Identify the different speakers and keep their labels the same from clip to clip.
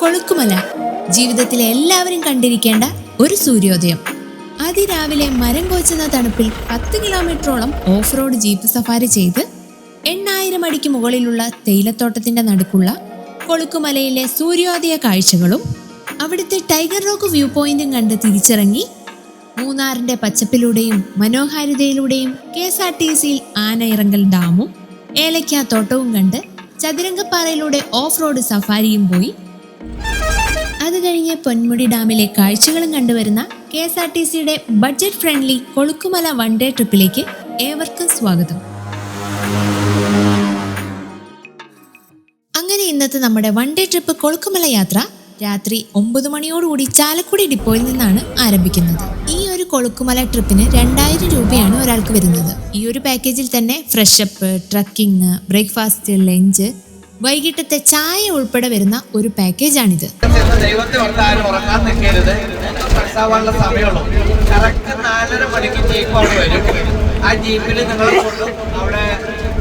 Speaker 1: കൊളുക്കുമല ജീവിതത്തിലെ എല്ലാവരും കണ്ടിരിക്കേണ്ട ഒരു സൂര്യോദയം. അതിരാവിലെ മരം കോച്ചുന്ന തണുപ്പിൽ 10 കിലോമീറ്ററോളം ഓഫ് റോഡ് ജീപ്പ് സഫാരി ചെയ്ത് 8000 അടിക്ക് മുകളിലുള്ള തേയിലത്തോട്ടത്തിന്റെ നടുക്കുള്ള കൊളുക്കുമലയിലെ സൂര്യോദയ കാഴ്ചകളും അവിടുത്തെ ടൈഗർ റോക്ക് വ്യൂ പോയിന്റും കണ്ട് തിരിച്ചിറങ്ങി മൂന്നാറിന്റെ പച്ചപ്പിലൂടെയും മനോഹാരിതയിലൂടെയും KSRTCയിൽ ആനയിറങ്കൽ ഡാമും ഏലക്കാത്തോട്ടവും കണ്ട് ചതുരംഗപ്പാറയിലൂടെ ഓഫ് റോഡ് സഫാരിയും പോയി അത് കഴിഞ്ഞ് പൊന്മുടി ഡാമിലെ കാഴ്ചകളും കണ്ടുവരുന്ന KSRTCയുടെ budget friendly Kolukkumala one day ട്രിപ്പിലേക്ക് ഏവർക്കും സ്വാഗതം. അങ്ങനെ ഇന്നത്തെ നമ്മുടെ വൺ ഡേ ട്രിപ്പ് കൊളുക്കുമല യാത്ര രാത്രി 9 മണിയോടുകൂടി ചാലക്കുടി ഡിപ്പോയിൽ നിന്നാണ് ആരംഭിക്കുന്നത്. ഈ ഒരു കൊളുക്കുമല ട്രിപ്പിന് 2000 രൂപയാണ് ഒരാൾക്ക് വരുന്നത്. ഈ ഒരു പാക്കേജിൽ തന്നെ ഫ്രഷപ്പ്, ട്രക്കിംഗ്, ബ്രേക്ക്ഫാസ്റ്റ്, ലഞ്ച്, വൈകിട്ടത്തെ ചായ ഉൾപ്പെടെ വരുന്ന ഒരു പാക്കേജാണിത്.
Speaker 2: ദൈവത്തെ ഓർത്താരും ഉറങ്ങാൻ നിൽക്കരുത്. മനസ്സാവാനുള്ള സമയമുള്ളൂ. കറക്റ്റ് 4:30 മണിക്ക് ജീപ്പ് അവിടെ വരും. ആ ജീപ്പിൽ നിങ്ങളെ കൊണ്ടും അവിടെ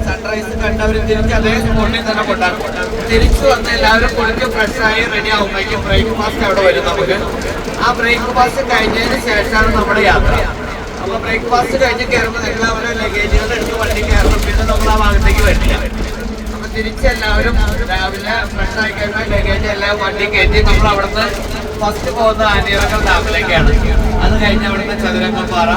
Speaker 2: സൺറൈസ് കണ്ടവർ തിരിച്ച് അതേ സ്പോട്ടിൽ തന്നെ കൊണ്ടാക്കും. തിരിച്ചു വന്ന് എല്ലാവരും കുളിച്ച് ഫ്രഷായി റെഡി ആകുമ്പോഴേക്കും ബ്രേക്ക്ഫാസ്റ്റ് അവിടെ വരും. നമുക്ക് ആ ബ്രേക്ക്ഫാസ്റ്റ് കഴിഞ്ഞതിന് ശേഷമാണ് നമ്മുടെ യാത്ര. അപ്പോൾ ബ്രേക്ക്ഫാസ്റ്റ് കഴിഞ്ഞ് കയറുമ്പോൾ എല്ലാവരും ലഗേജുകൾ എടുത്ത് വണ്ടി കയറണം. പിന്നെ നമ്മൾ ആ ഭാഗത്തേക്ക് വരില്ല. തിരിച്ചെല്ലാവരും രാവിലെ ഫ്രഷ് ആയി കഴിഞ്ഞാൽ ലഗേജ് എല്ലാം വണ്ടി കയറ്റി നമ്മൾ അവിടുന്ന് ഫസ്റ്റ് പോകുന്ന ആനയിറങ്കൽ ഡാമിലേക്കാണ്. അത് കഴിഞ്ഞ് അവിടുന്ന് ചതുരംഗപ്പാറ,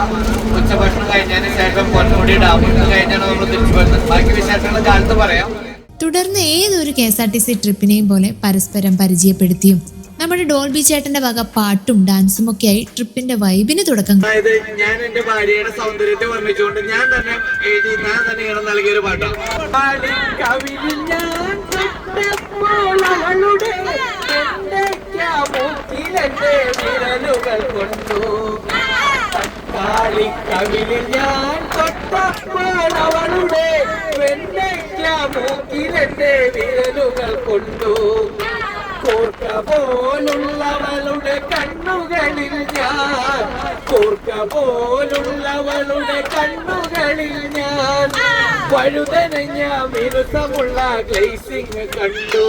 Speaker 2: ഉച്ചഭക്ഷണം കഴിഞ്ഞതിന് ശേഷം പൊന്മുടി ഡാം, ഇത് കഴിഞ്ഞാണ് നമ്മൾ തിരിച്ചു വരുന്നത്. ബാക്കി വിശേഷങ്ങൾ കാലത്ത് പറയാം.
Speaker 1: തുടർന്ന് ഏതൊരു KSRTC ട്രിപ്പിനെയും പോലെ പരസ്പരം പരിചയപ്പെടുത്തിയും നമ്മുടെ ഡോൾബി ചേട്ടന്റെ വക പാട്ടും ഡാൻസും ഒക്കെ ആയി ട്രിപ്പിന്റെ വൈബിന് തുടക്കം.
Speaker 2: അതായത് ഞാൻ എന്റെ ഭാര്യയുടെ സൗന്ദര്യത്തെ വർണ്ണിച്ചുകൊണ്ട് ഞാൻ തന്നെ എഴുതി ഞാൻ തന്നെ ഈണം നൽകിയൊരു പാട്ടാണ്. കോർക്ക പോലുള്ളവളുടെ കണ്ണുകളിൽ ഞാൻ, കോർക്ക പോലുള്ളവളുടെ കണ്ണുകളിൽ ഞാൻ വഴുതനഞ്ഞ മിനുസമുള്ള ഗ്ലേസിംഗ് കണ്ടു.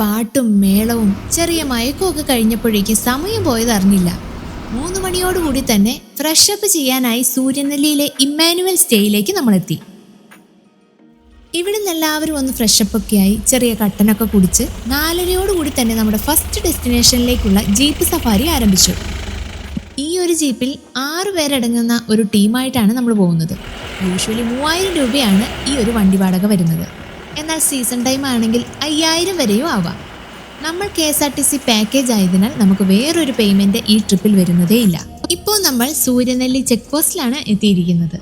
Speaker 1: പാട്ടും മേളവും ചെറിയ മയക്കമൊക്കെ കഴിഞ്ഞപ്പോഴേക്ക് സമയം പോയത് അറിഞ്ഞില്ല. 3 മണിയോടുകൂടി തന്നെ ഫ്രഷപ്പ് ചെയ്യാനായി സൂര്യനെല്ലിയിലെ ഇമ്മാനുവൽ സ്റ്റേയിലേക്ക് നമ്മളെത്തി. ഇവിടെ നിന്ന് എല്ലാവരും ഒന്ന് ഫ്രഷപ്പൊക്കെ ആയി ചെറിയ കട്ടനൊക്കെ കുടിച്ച് 4:30 തന്നെ നമ്മുടെ ഫസ്റ്റ് ഡെസ്റ്റിനേഷനിലേക്കുള്ള ജീപ്പ് സഫാരി ആരംഭിച്ചു. ഈ ഒരു ജീപ്പിൽ 6 പേരടങ്ങുന്ന ഒരു ടീമായിട്ടാണ് നമ്മൾ പോകുന്നത്. യൂഷ്വലി 3000 രൂപയാണ് ഈ ഒരു വണ്ടി വാടക വരുന്നത്. എന്നാൽ സീസൺ ടൈം ആണെങ്കിൽ 5000 വരെയും ആവാം. നമ്മൾ KSRTC പാക്കേജ് ആയതിനാൽ നമുക്ക് വേറൊരു പേയ്മെന്റ് ഈ ട്രിപ്പിൽ വരുന്നതേ ഇല്ല. ഇപ്പോൾ നമ്മൾ സൂര്യനെല്ലി ചെക്ക് പോസ്റ്റിലാണ് എത്തിയിരിക്കുന്നത്.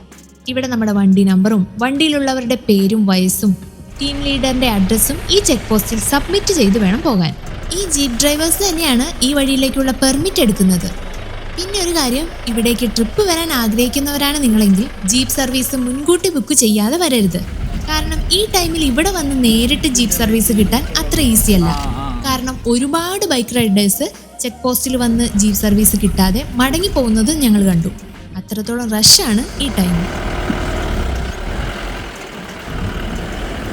Speaker 1: ഇവിടെ നമ്മുടെ വണ്ടി നമ്പറും വണ്ടിയിലുള്ളവരുടെ പേരും വയസ്സും ടീം ലീഡറിന്റെ അഡ്രസ്സും ഈ ചെക്ക് പോസ്റ്റിൽ സബ്മിറ്റ് ചെയ്ത് വേണം പോകാൻ. ഈ ജീപ്പ് ഡ്രൈവേഴ്സ് തന്നെയാണ് ഈ വഴിയിലേക്കുള്ള പെർമിറ്റ് എടുക്കുന്നത്. പിന്നെ ഒരു കാര്യം, ഇവിടേക്ക് ട്രിപ്പ് വരാൻ ആഗ്രഹിക്കുന്നവരാണ് നിങ്ങളെങ്കിൽ ജീപ്പ് സർവീസ് മുൻകൂട്ടി ബുക്ക് ചെയ്യാതെ വരരുത്. കാരണം ഈ ടൈമിൽ ഇവിടെ വന്ന് നേരിട്ട് ജീപ്പ് സർവീസ് കിട്ടാൻ അത്ര ഈസി അല്ല. കാരണം ഒരുപാട് ബൈക്ക് റൈഡേഴ്സ് ചെക്ക് പോസ്റ്റിൽ വന്ന് ജീപ്പ് സർവീസ് കിട്ടാതെ മടങ്ങി പോകുന്നത് ഞങ്ങൾ കണ്ടു. അത്രത്തോളം റഷാണ് ഈ ടൈമിൽ.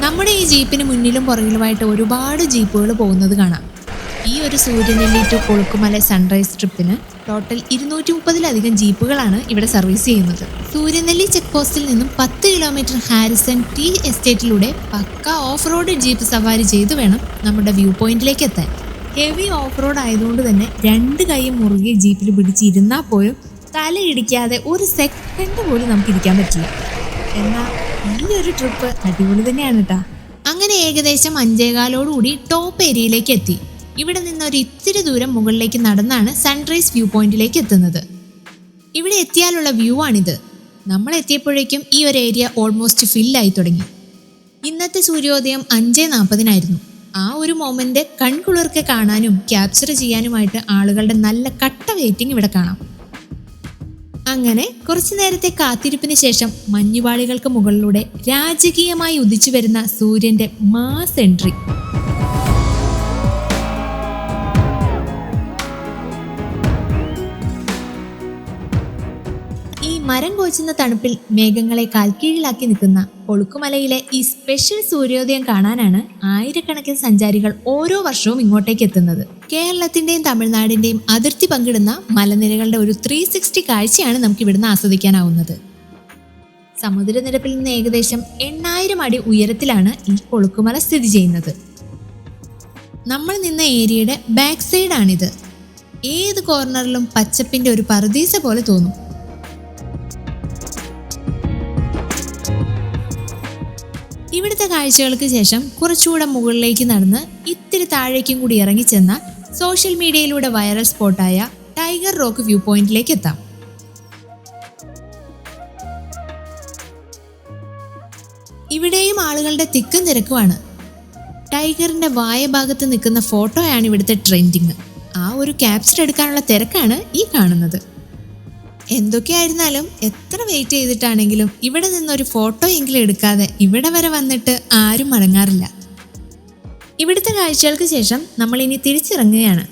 Speaker 1: നമ്മുടെ ഈ ജീപ്പിന് മുന്നിലും പുറകിലുമായിട്ട് ഒരുപാട് ജീപ്പുകൾ പോകുന്നത് കാണാം. ഈ ഒരു സൂര്യനെല്ലി ടു കൊളുക്കുമല സൺറൈസ് ട്രിപ്പിന് ടോട്ടൽ 230-ലധികം ജീപ്പുകളാണ് ഇവിടെ സർവീസ് ചെയ്യുന്നത്. സൂര്യനെല്ലി ചെക്ക് പോസ്റ്റിൽ നിന്നും 10 കിലോമീറ്റർ ഹാരിസൺ ടീ എസ്റ്റേറ്റിലൂടെ പക്ക ഓഫ് റോഡ് ജീപ്പ് സവാരി ചെയ്ത് വേണം നമ്മുടെ വ്യൂ പോയിന്റിലേക്ക് എത്താൻ. ഹെവി ഓഫ് റോഡ് ആയതുകൊണ്ട് തന്നെ 2 കൈയും മുറുകെ ജീപ്പിൽ പിടിച്ചിരുന്നാൽ പോലും തലയിടിക്കാതെ ഒരു സെക്കൻഡ് പോലും നമുക്ക് ഇരിക്കാൻ പറ്റില്ല. എന്നാൽ ഈ ഒരു ട്രിപ്പ് അടിപൊളി തന്നെയാണ് കേട്ടോ. അങ്ങനെ ഏകദേശം 5:15 ടോപ്പ് ഏരിയയിലേക്ക് എത്തി. ഇവിടെ നിന്ന് ഒരു ഇത്തിരി ദൂരം മുകളിലേക്ക് നടന്നാണ് സൺറൈസ് വ്യൂ പോയിന്റിലേക്ക് എത്തുന്നത്. ഇവിടെ എത്തിയാലുള്ള വ്യൂ ആണിത്. നമ്മൾ എത്തിയപ്പോഴേക്കും ഈ ഒരു ഏരിയ ഓൾമോസ്റ്റ് ഫില്ലായി തുടങ്ങി. ഇന്നത്തെ സൂര്യോദയം 5:40 ആ ഒരു മൊമെന്റ് കൺകുളിർക്കെ കാണാനും ക്യാപ്ചർ ചെയ്യാനുമായിട്ട് ആളുകളുടെ നല്ല കട്ട വെയിറ്റിംഗ് ഇവിടെ കാണാം. അങ്ങനെ കുറച്ചു നേരത്തെ കാത്തിരിപ്പിന് ശേഷം മഞ്ഞുപാളികൾക്ക് മുകളിലൂടെ രാജകീയമായി ഉദിച്ചു വരുന്ന സൂര്യന്റെ മാസ് എൻട്രി. മരം കോച്ചുന്ന തണുപ്പിൽ മേഘങ്ങളെ കാൽക്കീഴിലാക്കി നിൽക്കുന്ന കൊളുക്കുമലയിലെ ഈ സ്പെഷ്യൽ സൂര്യോദയം കാണാനാണ് ആയിരക്കണക്കിന് സഞ്ചാരികൾ ഓരോ വർഷവും ഇങ്ങോട്ടേക്ക് എത്തുന്നത്. കേരളത്തിന്റെയും തമിഴ്നാടിന്റെയും അതിർത്തി പങ്കിടുന്ന മലനിരകളുടെ ഒരു 360 കാഴ്ചയാണ് നമുക്ക് ഇവിടുന്ന് ആസ്വദിക്കാനാവുന്നത്. സമുദ്രനിരപ്പിൽ നിന്ന് ഏകദേശം 8000 അടി ഉയരത്തിലാണ് ഈ കൊളുക്കുമല സ്ഥിതി ചെയ്യുന്നത്. നമ്മൾ നിന്ന ഏരിയയുടെ ബാക്ക് സൈഡാണിത്. ഏത് കോർണറിലും പച്ചപ്പിന്റെ ഒരു പറുദീസ പോലെ തോന്നും. ഇവിടുത്തെ കാഴ്ചകൾക്ക് ശേഷം കുറച്ചുകൂടെ മുകളിലേക്ക് നടന്ന് ഇത്തിരി താഴേക്കും കൂടി ഇറങ്ങിച്ചെന്ന സോഷ്യൽ മീഡിയയിലൂടെ വൈറൽ സ്പോട്ടായ ടൈഗർ റോക്ക് വ്യൂ പോയിന്റിലേക്ക് എത്താം. ഇവിടെയും ആളുകളുടെ തിക്കും തിരക്കുമാണ്. ടൈഗറിന്റെ വായ ഭാഗത്ത് നിൽക്കുന്ന ഫോട്ടോയാണ് ഇവിടുത്തെ ട്രെൻഡിങ്. ആ ഒരു ക്യാപ്ചർ എടുക്കാനുള്ള തിരക്കാണ് ഈ കാണുന്നത്. എന്തൊക്കെയായിരുന്നാലും എത്ര വെയിറ്റ് ചെയ്തിട്ടാണെങ്കിലും ഇവിടെ നിന്നൊരു ഫോട്ടോ എങ്കിലും എടുക്കാതെ ഇവിടെ വരെ വന്നിട്ട് ആരും മടങ്ങാറില്ല. ഇവിടുത്തെ കാഴ്ചകൾക്ക് ശേഷം നമ്മൾ ഇനി തിരിച്ചിറങ്ങുകയാണ്.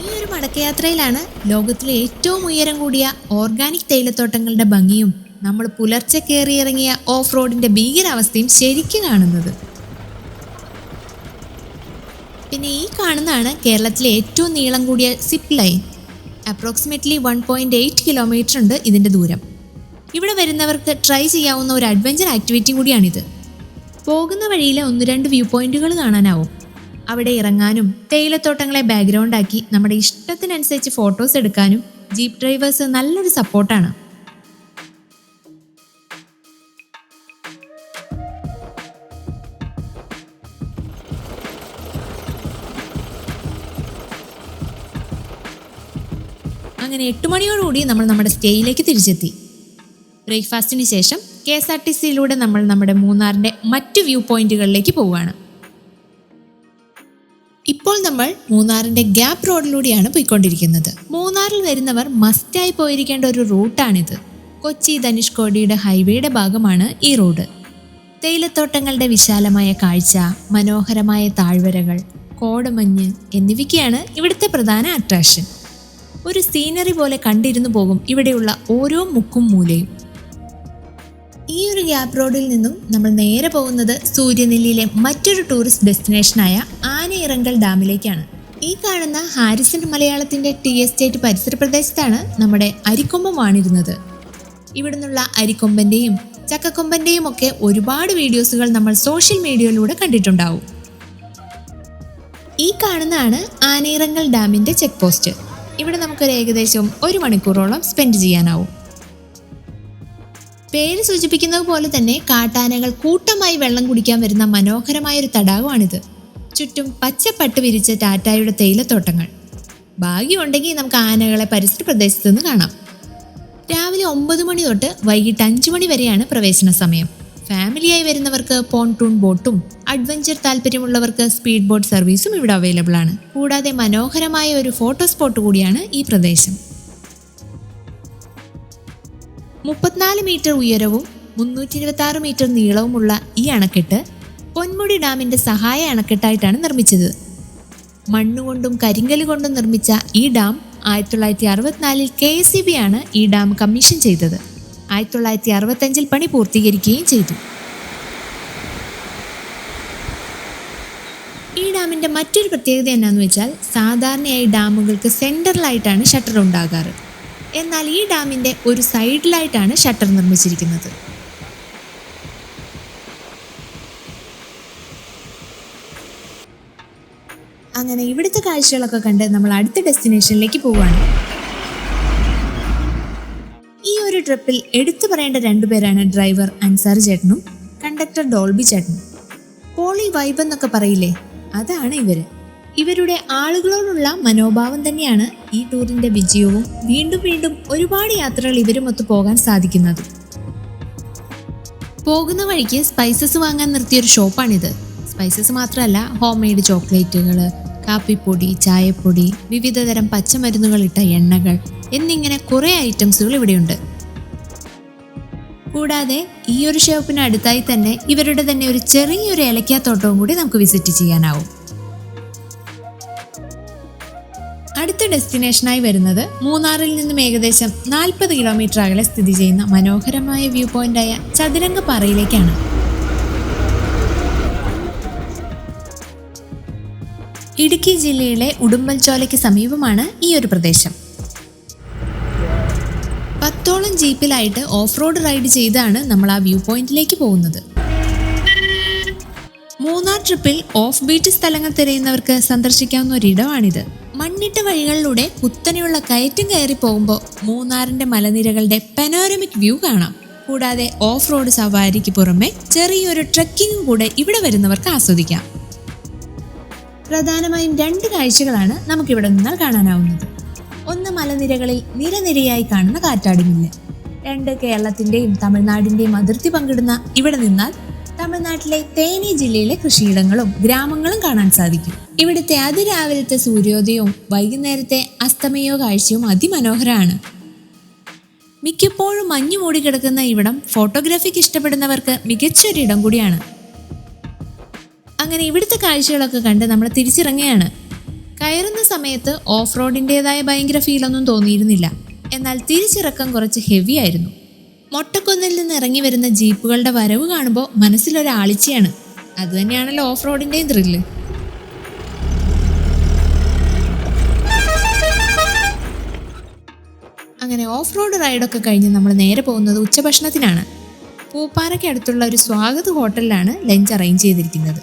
Speaker 1: ഈ ഒരു മടക്കയാത്രയിലാണ് ലോകത്തിലെ ഏറ്റവും ഉയരം കൂടിയ ഓർഗാനിക് തേയിലത്തോട്ടങ്ങളുടെ ഭംഗിയും നമ്മൾ പുലർച്ചെ കയറിയിറങ്ങിയ ഓഫ് റോഡിന്റെ ഭീകരാവസ്ഥയും ശരിക്കും കാണുന്നത്. പിന്നെ ഈ കാണുന്നതാണ് കേരളത്തിലെ ഏറ്റവും നീളം കൂടിയ സിപ്പ് ലൈൻ. അപ്രോക്സിമേറ്റ്ലി 1.8 കിലോമീറ്റർ ഉണ്ട് ഇതിന്റെ ദൂരം. ഇവിടെ വരുന്നവർക്ക് ട്രൈ ചെയ്യാവുന്ന ഒരു അഡ്വഞ്ചർ ആക്ടിവിറ്റി കൂടിയാണിത്. പോകുന്ന വഴിയിൽ 1-2 വ്യൂ പോയിന്റുകൾ കാണാനാവും. അവിടെ ഇറങ്ങാനും തേയിലത്തോട്ടങ്ങളെ ബാക്ക്ഗ്രൗണ്ട് ആക്കി നമ്മുടെ ഇഷ്ടത്തിനനുസരിച്ച് ഫോട്ടോസ് എടുക്കാനും ജീപ്പ് ഡ്രൈവേഴ്സ് നല്ലൊരു സപ്പോർട്ടാണ്. അങ്ങനെ 8 മണിയോടുകൂടി നമ്മൾ നമ്മുടെ സ്റ്റേയിലേക്ക് തിരിച്ചെത്തി. ബ്രേക്ക്ഫാസ്റ്റിന് ശേഷം KSRTCയിലൂടെ നമ്മൾ നമ്മുടെ മൂന്നാറിന്റെ മറ്റു വ്യൂ പോയിന്റുകളിലേക്ക് പോവുകയാണ്. ഇപ്പോൾ നമ്മൾ മൂന്നാറിന്റെ ഗ്യാപ്പ് റോഡിലൂടെയാണ് പോയിക്കൊണ്ടിരിക്കുന്നത്. മൂന്നാറിൽ വരുന്നവർ മസ്റ്റായി പോയിരിക്കേണ്ട ഒരു റൂട്ടാണിത്. കൊച്ചി ധനുഷ്കോടിയുടെ ഹൈവേയുടെ ഭാഗമാണ് ഈ റോഡ്. തേയിലത്തോട്ടങ്ങളുടെ വിശാലമായ കാഴ്ച, മനോഹരമായ താഴ്വരകൾ, കോടമഞ്ഞ് എന്നിവയ്ക്കാണ് ഇവിടുത്തെ പ്രധാന അട്രാക്ഷൻ. ഒരു സീനറി പോലെ കണ്ടിരുന്നു പോകും ഇവിടെയുള്ള ഓരോ മുക്കും മൂലയും. ഈ ഒരു ഗ്യാപ്പ് റോഡിൽ നിന്നും നമ്മൾ നേരെ പോകുന്നത് സൂര്യനെല്ലിയിലെ മറ്റൊരു ടൂറിസ്റ്റ് ഡെസ്റ്റിനേഷനായ ആനയിറങ്കൽ ഡാമിലേക്കാണ്. ഈ കാണുന്ന ഹാരിസൺ മലയാളത്തിന്റെ ടീ എസ്റ്റേറ്റ് പരിസര പ്രദേശത്താണ് നമ്മുടെ അരിക്കൊമ്പൻ വാണിരുന്നത്. ഇവിടുന്നുള്ള അരിക്കൊമ്പന്റെയും ചക്കക്കൊമ്പന്റെയും ഒക്കെ ഒരുപാട് വീഡിയോസുകൾ നമ്മൾ സോഷ്യൽ മീഡിയയിലൂടെ കണ്ടിട്ടുണ്ടാവും. ഈ കാണുന്നതാണ് ആനയിറങ്കൽ ഡാമിന്റെ ചെക്ക് പോസ്റ്റ്. ഇവിടെ നമുക്കൊരു ഏകദേശം 1 മണിക്കൂറോളം സ്പെൻഡ് ചെയ്യാനാവും. പേര് സൂചിപ്പിക്കുന്നത് പോലെ തന്നെ കാട്ടാനകൾ കൂട്ടമായി വെള്ളം കുടിക്കാൻ വരുന്ന മനോഹരമായൊരു തടാകമാണിത്. ചുറ്റും പച്ചപ്പട്ട് വിരിച്ച ടാറ്റായുടെ തേയിലത്തോട്ടങ്ങൾ. ഭാഗ്യമുണ്ടെങ്കിൽ നമുക്ക് ആനകളെ പരിസര പ്രദേശത്ത് നിന്ന് കാണാം. രാവിലെ 9 മണി തൊട്ട് വൈകിട്ട് 5 മണി വരെയാണ് പ്രവേശന സമയം. ഫാമിലിയായി വരുന്നവർക്ക് പോൺടൂൺ ബോട്ടും അഡ്വഞ്ചർ താല്പര്യമുള്ളവർക്ക് സ്പീഡ് ബോട്ട് സർവീസും ഇവിടെ അവൈലബിൾ ആണ്. കൂടാതെ മനോഹരമായ ഒരു ഫോട്ടോ സ്പോട്ട് കൂടിയാണ് ഈ പ്രദേശം. 34 മീറ്റർ ഉയരവും 326 മീറ്റർ നീളവുമുള്ള ഈ അണക്കെട്ട് പൊന്മുടി ഡാമിന്റെ സഹായ അണക്കെട്ടായിട്ടാണ് നിർമ്മിച്ചത്. മണ്ണുകൊണ്ടും കരിങ്കല് കൊണ്ടും നിർമ്മിച്ച ഈ ഡാം 1964 KSEB ആണ് ഈ ഡാം കമ്മീഷൻ ചെയ്തത്. 1965 പണി പൂർത്തീകരിക്കുകയും ചെയ്തു. ഈ ഡാമിന്റെ മറ്റൊരു പ്രത്യേകത എന്താണെന്ന് വെച്ചാൽ സാധാരണയായി ഡാമുകൾക്ക് സെന്ററിലായിട്ടാണ് ഷട്ടർ ഉണ്ടാകാറ്. എന്നാൽ ഈ ഡാമിന്റെ ഒരു സൈഡിലായിട്ടാണ് ഷട്ടർ നിർമ്മിച്ചിരിക്കുന്നത്. അങ്ങനെ ഇവിടുത്തെ കാഴ്ചകളൊക്കെ കണ്ട് നമ്മൾ അടുത്ത ഡെസ്റ്റിനേഷനിലേക്ക് പോവുകയാണ്. ഈ ഒരു ട്രിപ്പിൽ എടുത്തു പറയേണ്ട 2 പേരാണ് ഡ്രൈവർ അൻസാർ ചേട്ടനും കണ്ടക്ടർ ഡോൾബി ചേട്ടനും. പോളി വൈബ് എന്നൊക്കെ പറയില്ലേ, അതാണ് ഇവര്. ഇവരുടെ ആളുകളോടുള്ള മനോഭാവം തന്നെയാണ് ഈ ടൂറിന്റെ വിജയവും വീണ്ടും വീണ്ടും ഒരുപാട് യാത്രകൾ ഇവരുമൊത്ത് പോകാൻ സാധിക്കുന്നത്. പോകുന്ന വഴിക്ക് സ്പൈസസ് വാങ്ങാൻ നിർത്തിയൊരു ഷോപ്പാണിത്. സ്പൈസസ് മാത്രമല്ല, ഹോം മെയ്ഡ് ചോക്ലേറ്റുകൾ, കാപ്പിപ്പൊടി, ചായപ്പൊടി, വിവിധതരം പച്ചമരുന്നുകൾ ഇട്ട എണ്ണകൾ എന്നിങ്ങനെ കുറേ ഐറ്റംസുകൾ ഇവിടെയുണ്ട്. കൂടാതെ ഈ ഒരു ഷോപ്പിന് അടുത്തായി തന്നെ ഇവരുടെ തന്നെ ഒരു ചെറിയൊരു ഏലക്കാത്തോട്ടവും കൂടി നമുക്ക് വിസിറ്റ് ചെയ്യാനാവും. ഡെസ്റ്റിനേഷനായി വരുന്നത് മൂന്നാറിൽ നിന്നും ഏകദേശം 40 കിലോമീറ്റർ അകലെ സ്ഥിതി ചെയ്യുന്ന മനോഹരമായ വ്യൂ പോയിന്റായ ചതുരംഗപ്പാറയിലേക്കാണ്. ഇടുക്കി ജില്ലയിലെ ഉടുമ്പൻചോലയ്ക്ക് സമീപമാണ് ഈ ഒരു പ്രദേശം. 10ഓളം ജീപ്പിലായിട്ട് ഓഫ് റോഡ് റൈഡ് ചെയ്താണ് നമ്മൾ ആ വ്യൂ പോയിന്റിലേക്ക് പോകുന്നത്. മൂന്നാർ ട്രിപ്പിൽ ഓഫ് ബീറ്റ് സ്ഥലങ്ങൾ തിരയുന്നവർക്ക് സന്ദർശിക്കാവുന്ന ഒരിടമാണിത്. മണ്ണിട്ട വഴികളിലൂടെ കുത്തനെയുള്ള കയറ്റം കയറി പോകുമ്പോൾ മൂന്നാറിന്റെ മലനിരകളുടെ പനോരമിക് വ്യൂ കാണാം. കൂടാതെ ഓഫ് റോഡ് സവാരിക്ക് പുറമെ ചെറിയൊരു ട്രക്കിംഗും കൂടെ ഇവിടെ വരുന്നവർക്ക് ആസ്വദിക്കാം. പ്രധാനമായും 2 കാഴ്ചകളാണ് നമുക്കിവിടെ നിന്നാൽ കാണാനാവുന്നത്. ഒന്ന്, മലനിരകളിൽ നിരനിരയായി കാണുന്ന കാറ്റാടിമില്ല്. 2, കേരളത്തിന്റെയും തമിഴ്നാടിന്റെയും അതിർത്തി പങ്കിടുന്ന ഇവിടെ നിന്നാൽ തമിഴ്നാട്ടിലെ തേനി ജില്ലയിലെ കൃഷിയിടങ്ങളും ഗ്രാമങ്ങളും കാണാൻ സാധിക്കും. ഇവിടുത്തെ അതിരാവിലത്തെ സൂര്യോദയവും വൈകുന്നേരത്തെ അസ്തമയോ കാഴ്ചയും അതിമനോഹരമാണ്. മിക്കപ്പോഴും മഞ്ഞു മൂടിക്കിടക്കുന്ന ഇവിടം ഫോട്ടോഗ്രാഫിക്ക് ഇഷ്ടപ്പെടുന്നവർക്ക് മികച്ചൊരിടം കൂടിയാണ്. അങ്ങനെ ഇവിടുത്തെ കാഴ്ചകളൊക്കെ കണ്ട് നമ്മൾ തിരിച്ചിറങ്ങുകയാണ്. കയറുന്ന സമയത്ത് ഓഫ് റോഡിൻ്റെതായ ഭയങ്കര ഫീലൊന്നും തോന്നിയിരുന്നില്ല. എന്നാൽ തിരിച്ചിറക്കം കുറച്ച് ഹെവി ആയിരുന്നു. മൊട്ടക്കുന്നിൽ നിന്ന് ഇറങ്ങി വരുന്ന ജീപ്പുകളുടെ വരവ് കാണുമ്പോൾ മനസ്സിലൊരാളിച്ചയാണ്. അതുതന്നെയാണല്ലോ ഓഫ് റോഡിൻ്റെയും ത്രില്ല്. അങ്ങനെ ഓഫ് റോഡ് റൈഡൊക്കെ കഴിഞ്ഞ് നമ്മൾ നേരെ പോകുന്നത് ഉച്ചഭക്ഷണത്തിനാണ്. പൂപ്പാറയ്ക്ക് അടുത്തുള്ള ഒരു സ്വാഗത് ഹോട്ടലിലാണ് ലഞ്ച് അറേഞ്ച് ചെയ്തിരിക്കുന്നത്.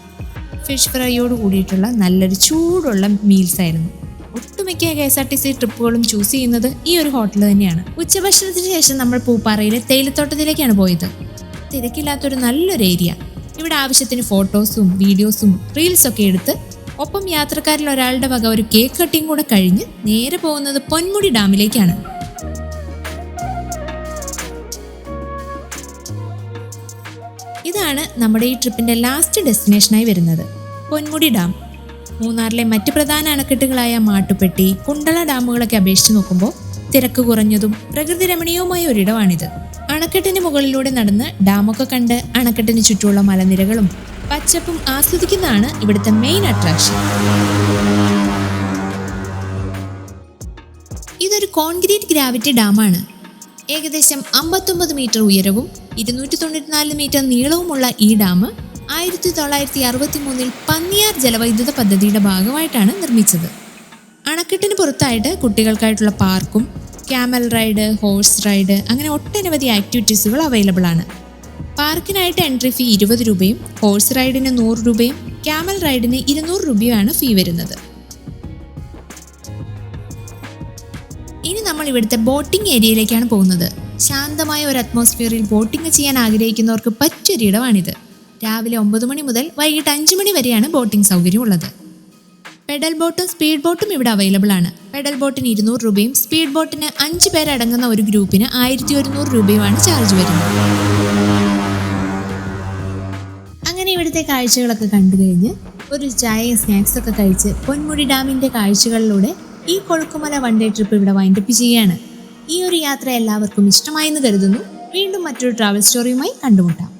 Speaker 1: ഫിഷ് ഫ്രൈയോട് കൂടിയിട്ടുള്ള നല്ലൊരു ചൂടുള്ള മീൽസ് ആയിരുന്നു. ഒട്ടുമിക്ക KSRTC ട്രിപ്പുകളും ചൂസ് ചെയ്യുന്നത് ഈ ഒരു ഹോട്ടൽ തന്നെയാണ്. ഉച്ചഭക്ഷണത്തിന് ശേഷം നമ്മൾ പൂപ്പാറയിലെ തേയിലത്തോട്ടത്തിലേക്കാണ് പോയത്. തിരക്കില്ലാത്തൊരു നല്ലൊരു ഏരിയ. ഇവിടെ ആവശ്യത്തിന് ഫോട്ടോസും വീഡിയോസും റീൽസൊക്കെ എടുത്ത് ഒപ്പം യാത്രക്കാരിൽ ഒരാളുടെ വക ഒരു കേക്ക് കട്ടിങ് കൂടെ കഴിഞ്ഞ് നേരെ പോകുന്നത് പൊന്മുടി ഡാമിലേക്കാണ്. ഇതാണ് നമ്മുടെ ഈ ട്രിപ്പിന്റെ ലാസ്റ്റ് ഡെസ്റ്റിനേഷനായി വരുന്നത്, പൊന്മുടി ഡാം. മൂന്നാറിലെ മറ്റ് പ്രധാന അണക്കെട്ടുകളായ മാട്ടുപ്പെട്ടി, കുണ്ടള ഡാമുകളൊക്കെ അപേക്ഷിച്ച് നോക്കുമ്പോൾ തിരക്ക് കുറഞ്ഞതും പ്രകൃതി രമണീയവുമായ ഒരിടമാണിത്. അണക്കെട്ടിന് മുകളിലൂടെ നടന്ന് ഡാമൊക്കെ കണ്ട് അണക്കെട്ടിന് ചുറ്റുമുള്ള മലനിരകളും പച്ചപ്പും ആസ്വദിക്കുന്നതാണ് ഇവിടുത്തെ മെയിൻ അട്രാക്ഷൻ. ഇതൊരു കോൺക്രീറ്റ് ഗ്രാവിറ്റി ഡാമാണ്. ഏകദേശം 59 മീറ്റർ ഉയരവും 294 മീറ്റർ നീളവുമുള്ള ഈ ഡാം 1963 പന്നിയാർ ജലവൈദ്യുത പദ്ധതിയുടെ ഭാഗമായിട്ടാണ് നിർമ്മിച്ചത്. അണക്കെട്ടിന് പുറത്തായിട്ട് കുട്ടികൾക്കായിട്ടുള്ള പാർക്കും ക്യാമൽ റൈഡ്, ഹോഴ്സ് റൈഡ് അങ്ങനെ ഒട്ടനവധി ആക്ടിവിറ്റീസുകൾ അവൈലബിൾ ആണ്. പാർക്കിനായിട്ട് എൻട്രി ഫീ 20 രൂപയും ഹോഴ്സ് റൈഡിന് 100 രൂപയും ക്യാമൽ റൈഡിന് 200 രൂപയുമാണ് ഫീ വരുന്നത്. ഇനി നമ്മൾ ഇവിടുത്തെ ബോട്ടിംഗ് ഏരിയയിലേക്കാണ് പോകുന്നത്. ശാന്തമായ ഒരു അറ്റ്മോസ്ഫിയറിൽ ബോട്ടിംഗ് ചെയ്യാൻ ആഗ്രഹിക്കുന്നവർക്ക് പറ്റിയൊരിടമാണിത്. രാവിലെ 9 മണി മുതൽ വൈകിട്ട് 5 മണി വരെയാണ് ബോട്ടിംഗ് സൗകര്യം ഉള്ളത്. പെഡൽ ബോട്ടും സ്പീഡ് ബോട്ടും ഇവിടെ അവൈലബിൾ ആണ്. പെഡൽ ബോട്ടിന് 200 രൂപയും സ്പീഡ് ബോട്ടിന് 5 പേരടങ്ങുന്ന ഒരു ഗ്രൂപ്പിന് 1100 രൂപയുമാണ് ചാർജ് വരുന്നത്. അങ്ങനെ ഇവിടുത്തെ കാഴ്ചകളൊക്കെ കണ്ടു കഴിഞ്ഞ് ഒരു ചായയും സ്നാക്സ് ഒക്കെ കഴിച്ച് പൊന്മുടി ഡാമിന്റെ കാഴ്ചകളിലൂടെ ഈ കൊഴുക്കുമല വൺ ഡേ ട്രിപ്പ് ഇവിടെ വൈൻഡപ്പ് ചെയ്യുകയാണ്. ഈ ഒരു യാത്ര എല്ലാവർക്കും ഇഷ്ടമായെന്ന് കരുതുന്നു. വീണ്ടും മറ്റൊരു ട്രാവൽ സ്റ്റോറിയുമായി കണ്ടുമുട്ടാം.